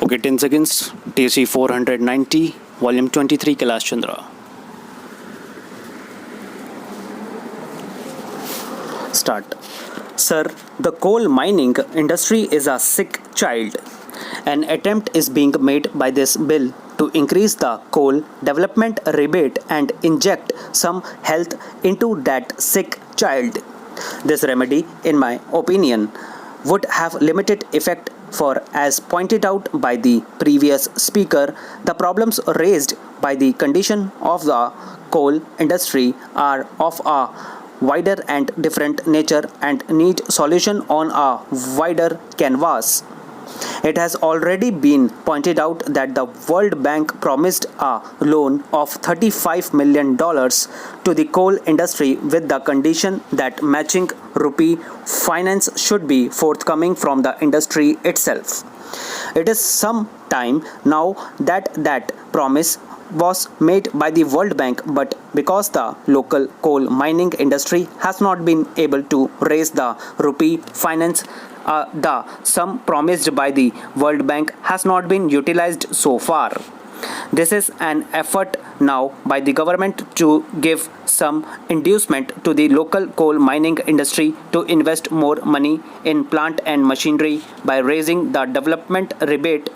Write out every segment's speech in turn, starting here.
Clock 18 seconds. TC 490, Volume 23, Kailash Chandra. Start. Sir, the coal mining industry is a sick child. An attempt is being made by this bill to increase the coal development rebate and inject some health into that sick child. This remedy, in my opinion, would have limited effect, for as pointed out by the previous speaker, the problems raised by the condition of the coal industry are of a wider and different nature and need solution on a wider canvas. It has already been pointed out that the World Bank promised a loan of $35 million to the coal industry with the condition that matching rupee finance should be forthcoming from the industry itself. It is some time now that that promise was made by the World Bank, but because the local coal mining industry has not been able to raise the rupee finance, the sum promised by the World Bank has not been utilized so far. This is an effort now by the government to give some inducement to the local coal mining industry to invest more money in plant and machinery by raising the development rebate.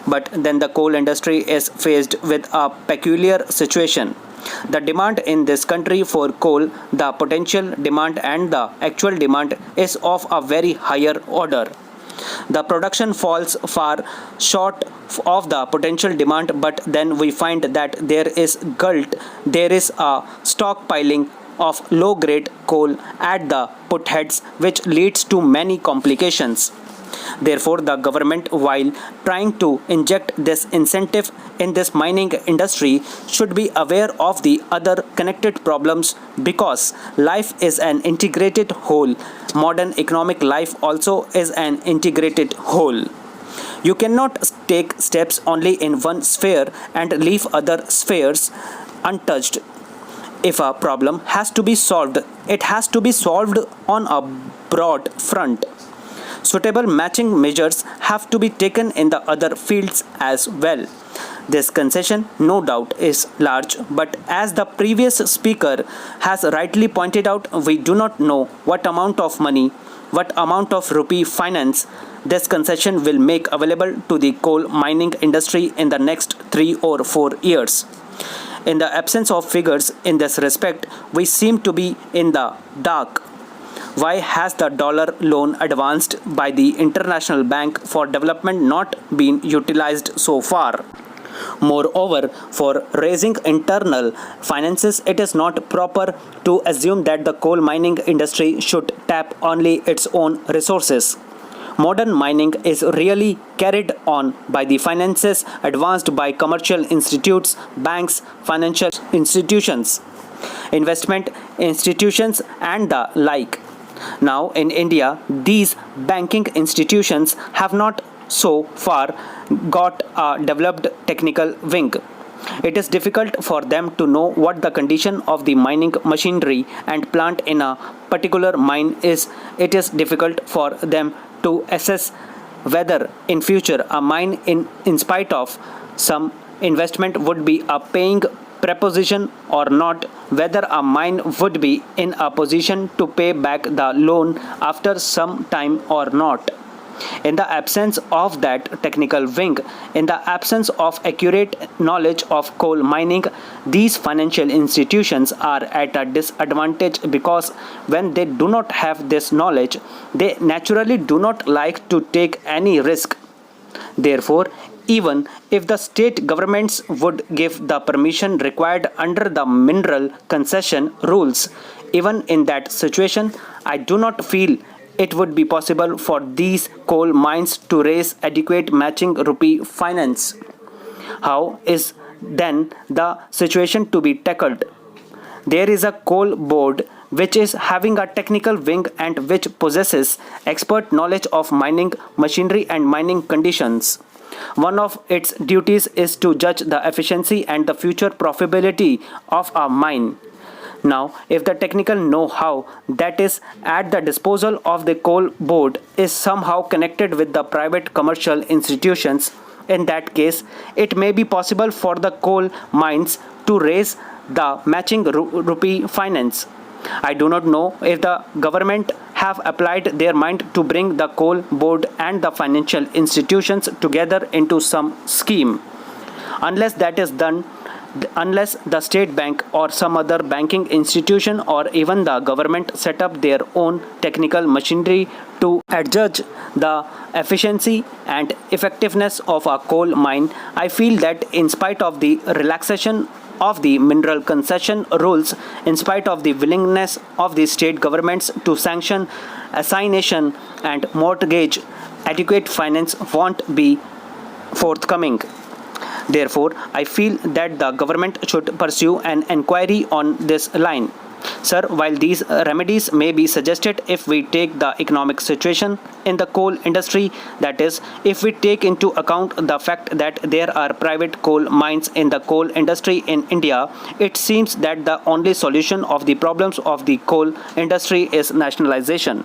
But then the coal industry is faced with a peculiar situation. The demand in this country for coal, the potential demand and the actual demand is of a very higher order. The production falls far short of the potential demand, but then we find that there is a stockpiling of low-grade coal at the put heads, which leads to many complications. Therefore, the government, while trying to inject this incentive in this mining industry, should be aware of the other connected problems, because life is an integrated whole. Modern economic life also is an integrated whole. You cannot take steps only in one sphere and leave other spheres untouched. If a problem has to be solved, it has to be solved on a broad front. Suitable matching measures have to be taken in the other fields as well. This concession, no doubt, is large, but as the previous speaker has rightly pointed out, we do not know what amount of money, what amount of rupee finance this concession will make available to the coal mining industry in the next 3 or 4 years. In the absence of figures in this respect, we seem to be in the dark. Why has the dollar loan advanced by the International Bank for Development not been utilized so far? Moreover, for raising internal finances, it is not proper to assume that the coal mining industry should tap only its own resources. Modern mining is really carried on by the finances advanced by commercial institutes, banks, financial institutions, investment institutions, and the like. Now, in India, these banking institutions have not so far got a developed technical wing. It is difficult for them to know what the condition of the mining machinery and plant in a particular mine is. It is difficult for them to assess whether in future a mine in spite of some investment would be a paying proposition or not, whether a mine would be in a position to pay back the loan after some time or not. In the absence of that technical wing, in the absence of accurate knowledge of coal mining, these financial institutions are at a disadvantage, because when they do not have this knowledge, they naturally do not like to take any risk. Therefore, even if the state governments would give the permission required under the mineral concession rules, even in that situation, I do not feel it would be possible for these coal mines to raise adequate matching rupee finance. How is then the situation to be tackled? There is a coal board which is having a technical wing and which possesses expert knowledge of mining machinery and mining conditions. One of its duties is to judge the efficiency and the future profitability of a mine. Now, if the technical know-how that is at the disposal of the coal board is somehow connected with the private commercial institutions, In that case, it may be possible for the coal mines to raise the matching rupee finance. I do not know if the government have applied their mind to bring the coal board and the financial institutions together into some scheme. Unless that is done, unless the state bank or some other banking institution or even the government set up their own technical machinery to adjudge the efficiency and effectiveness of a coal mine, I feel that in spite of the relaxation of the mineral concession rules, in spite of the willingness of the state governments to sanction assignation and mortgage, adequate finance won't be forthcoming. Therefore, I feel that the government should pursue an inquiry on this line. Sir, while these remedies may be suggested if we take the economic situation in the coal industry, that is, if we take into account the fact that there are private coal mines in the coal industry in India, it seems that the only solution of the problems of the coal industry is nationalization.